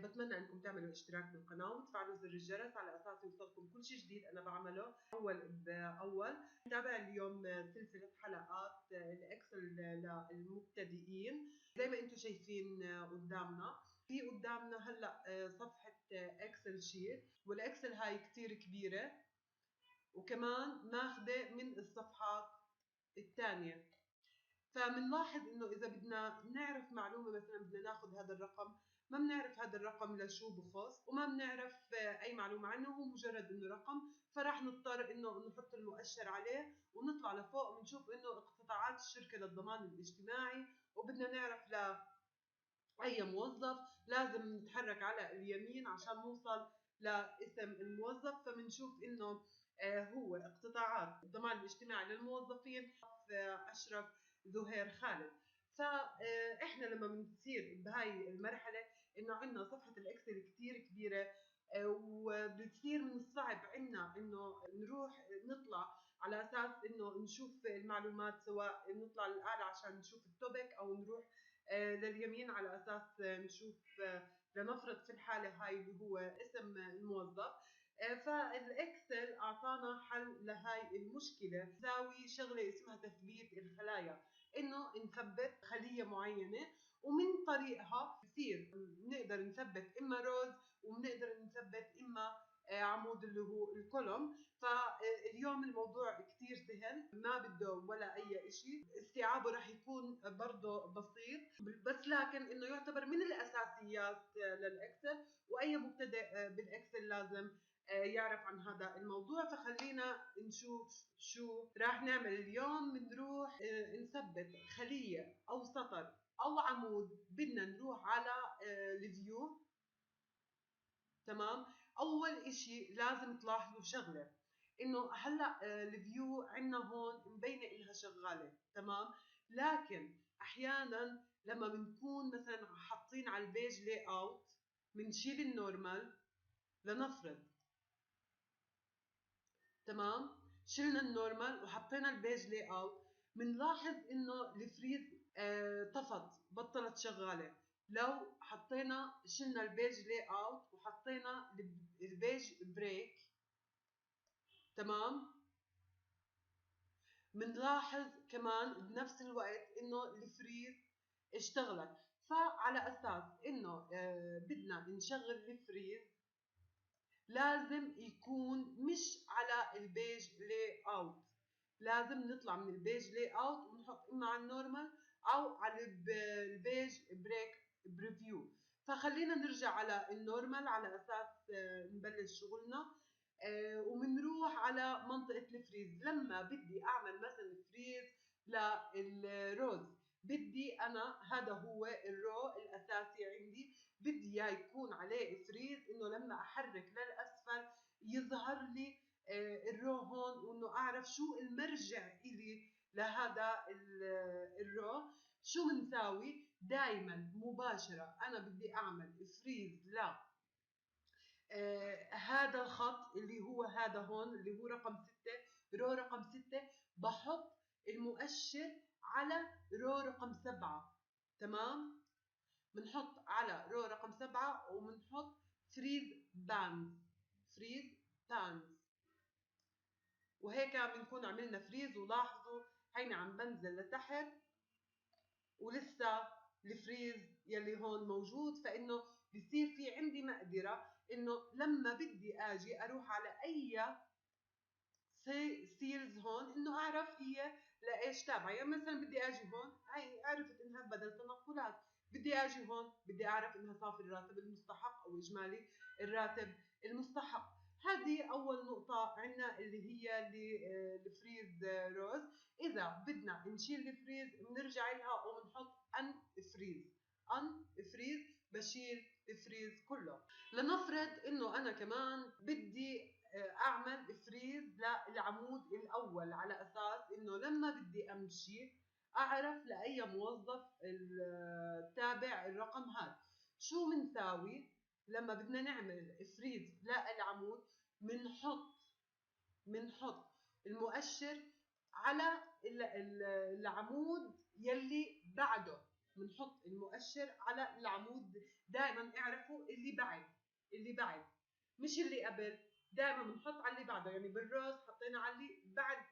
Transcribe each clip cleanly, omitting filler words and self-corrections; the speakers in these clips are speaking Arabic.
بتمنى انكم تعملوا اشتراك بالقناه وتفعلوا زر الجرس على اساس يوصلكم كل شيء جديد انا بعمله اول باول. نتابع اليوم سلسله حلقات الاكسل للمبتدئين. زي ما انتم شايفين قدامنا هلا صفحه اكسل شيت، والاكسل هاي كتير كبيره وكمان ماخذه من الصفحات الثانيه. فبنلاحظ انه اذا بدنا نعرف معلومه، مثلا بدنا ناخذ هذا الرقم، ما بنعرف هذا الرقم لشو بخص وما بنعرف اي معلومه عنه، هو مجرد انه رقم، فراح نضطر انه نحط المؤشر عليه ونطلع لفوق ونشوف انه اقتطاعات الشركه للضمان الاجتماعي، وبدنا نعرف اي موظف لازم نتحرك على اليمين عشان نوصل لاسم الموظف. فبنشوف انه هو اقتطاعات الضمان الاجتماعي للموظفين اشرف زهير خالد. فاحنا لما بنصير بهاي المرحله انه عندنا صفحه الاكسل كثير كبيره، وبتصير من الصعب عندنا انه نروح نطلع على اساس انه نشوف المعلومات، سواء نطلع للاعلى عشان نشوف التوبك او نروح لليمين على اساس نشوف لنفرض في الحاله هاي اللي هو اسم الموظف. فالاكسل اعطانا حل لهاي المشكله، نساوي شغله اسمها تثبيت الخلايا، انه نثبت خليه معينه، ومن طريقها بصير نقدر نثبت اما روز وبنقدر نثبت اما عمود اللي هو الكولوم. فاليوم الموضوع كتير سهل، ما بده ولا اي شيء، استيعابه راح يكون برضه بسيط، بس لكن انه يعتبر من الاساسيات للاكسل، واي مبتدئ بالاكسل لازم يعرف عن هذا الموضوع. فخلينا نشوف شو راح نعمل اليوم. بنروح نثبت خلية او سطر او عمود، بدنا نروح على الفيو. تمام، اول اشي لازم تلاحظوا شغلة، انه هلا الفيو عندنا هون مبينة انها شغالة تمام، لكن احيانا لما بنكون مثلا حاطين على البيج لاي اوت بنشيل النورمال، لنفرض تمام شلنا النورمال وحطينا البيج لاي اوت، بنلاحظ انه الفريز طفت، بطلت شغاله. لو حطينا شلنا البيج لاي اوت وحطينا البيج بريك تمام، بنلاحظ كمان بنفس الوقت انه الفريز اشتغلت. فعلى اساس انه بدنا نشغل الفريز لازم يكون مش على البيج لاي اوت، لازم نطلع من البيج لاي اوت ونحط اما على النورمال او على البيج بريك بريفيو. فخلينا نرجع على النورمال على اساس نبلش شغلنا، وبنروح على منطقة الفريز. لما بدي اعمل مثلا فريز للروز، بدي انا هذا هو الرو الاساسي عندي، بدي اياه يكون عليه فريز، انه لما احرك للاسفل يظهر لي الرو هون، وانه اعرف شو المرجع الي لهذا الرو. شو بنساوي دائما مباشرة؟ انا بدي اعمل فريز ل هذا الخط اللي هو هذا هون اللي هو رقم 6، رو رقم 6، بحط المؤشر على رو رقم 7 تمام. بنحط على رو رقم 7 وبنحط فريز بانز، وهيك بنكون عملنا فريز. ولاحظوا هيني عم بنزل لتحت ولسه الفريز يلي هون موجود، فانه بصير في عندي مقدره انه لما بدي اجي اروح على اي سيلز هون انه اعرف هي لايش تابعه. يعني مثلا بدي اجي هون، هي عرفت انها بدل تنقلات، بدي اجي هون بدي اعرف انها صافي الراتب المستحق او اجمالي الراتب المستحق. هذه اول نقطه عندنا اللي هي الفريز روز. اذا بدنا نشيل الفريز بنرجع لها وبنحط ان فريز، بشيل الفريز كله. لنفرض انه انا كمان بدي اعمل فريز للعمود الاول على اساس انه لما بدي امشي اعرف لاي موظف التابع الرقم هذا. شو بنساوي لما بدنا نعمل فريز للعمود؟ بنحط المؤشر على العمود يلي بعده، بنحط المؤشر على العمود. دائما اعرفوا اللي بعد مش اللي قبل. دائما بنحط على اللي بعده، يعني بالروز حطينا على اللي بعد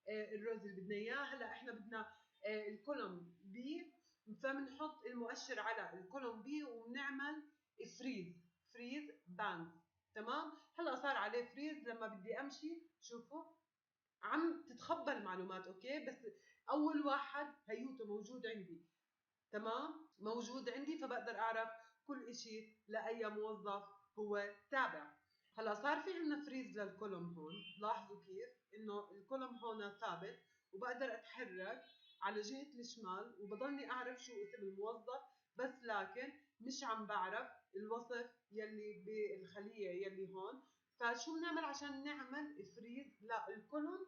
الروز اللي بدنا اياه. هلا احنا بدنا الكولوم بي، فبنحط المؤشر على الكولوم بي وبنعمل فريز باند. تمام. هلا صار عليه فريز. لما بدي امشي شوفوا عم تتخبى المعلومات. اوكي، بس اول واحد هيوته موجود عندي. تمام، موجود عندي، فبقدر اعرف كل اشي لاي موظف هو تابع. هلا صار في عندنا فريز للكولوم هون. لاحظوا كيف انه الكولوم هون ثابت، وبقدر اتحرك على جهة الشمال وبضلني اعرف شو اسم الموظف، بس لكن مش عم بعرف الوصف يلي بالخلية يلي هون. فشو بنعمل عشان نعمل فريز للكولوم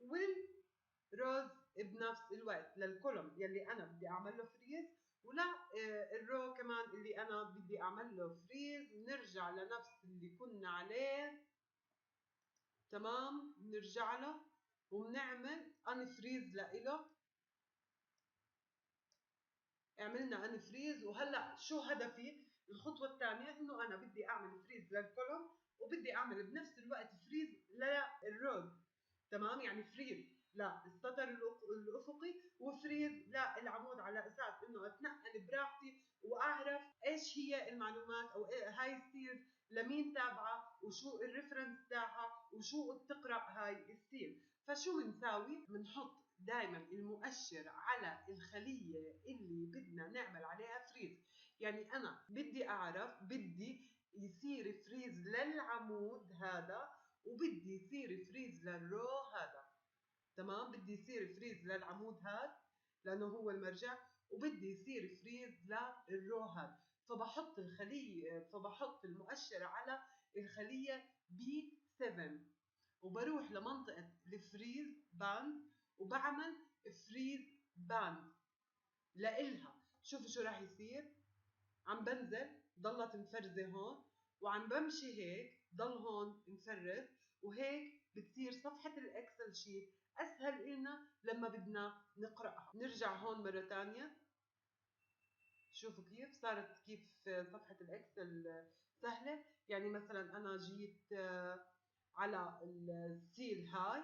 والروز بنفس الوقت؟ للكولوم يلي انا بدي اعمل له فريز، ولا الرو كمان اللي انا بدي اعمل له فريز. نرجع لنفس اللي كنا عليه. تمام، بنرجع له وبنعمل انفريز لإله. عملنا انفريز، وهلا شو هدفي؟ الخطوه الثانيه انه انا بدي اعمل فريز للكولوم وبدي اعمل بنفس الوقت فريز للروز. تمام، يعني فريز للسطر الافقي وفريز للعمود، على اساس انه اتنقل براحتي واعرف ايش هي المعلومات، او هاي ستيل لمين تابعه، وشو الريفرنس تاعها، وشو بتقرا هاي ستيل. فشو بنساوي؟ بنحط دائما المؤشر على الخليه اللي بدنا نعمل عليها فريز. يعني انا بدي اعرف، بدي يصير فريز للعمود هذا، وبدي يصير فريز للرو هذا. تمام، بدي يصير فريز للعمود هذا لانه هو المرجع، وبدي يصير فريز للرو هذا. فبحط المؤشر على الخليه بي 7، وبروح لمنطقه الفريز باند وبعمل فريز باند لإلها. شوفوا شو راح يصير. عم بنزل ضلت مفرزة هون، وعم بمشي هيك ضل هون مفرز، وهيك بتصير صفحة الإكسل شيت أسهل إلنا لما بدنا نقرأها. نرجع هون مرة تانية. شوفوا كيف صارت، كيف صفحة الإكسل سهلة. يعني مثلا أنا جيت على السيل هاي،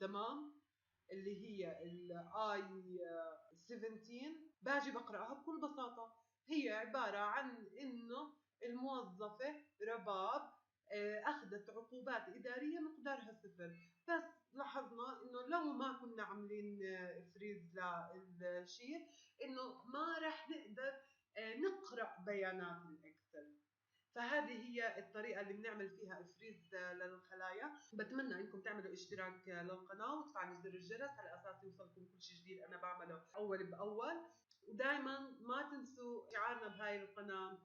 تمام، اللي هي الاي 17، باجي بقراها بكل بساطه. هي عباره عن انه الموظفه رباب اخذت عقوبات اداريه مقدارها 0. بس لاحظنا انه لو ما كنا عاملين فريز للشيء، انه ما راح نقدر نقرا بيانات الاكسل. فهذه هي الطريقة اللي بنعمل فيها فريز للخلايا. بتمنى انكم تعملوا اشتراك للقناة وتفعلوا زر الجرس على اساس يوصلكم كل شيء جديد انا بعمله اول باول. ودائما ما تنسوا شعارنا بهاي القناة: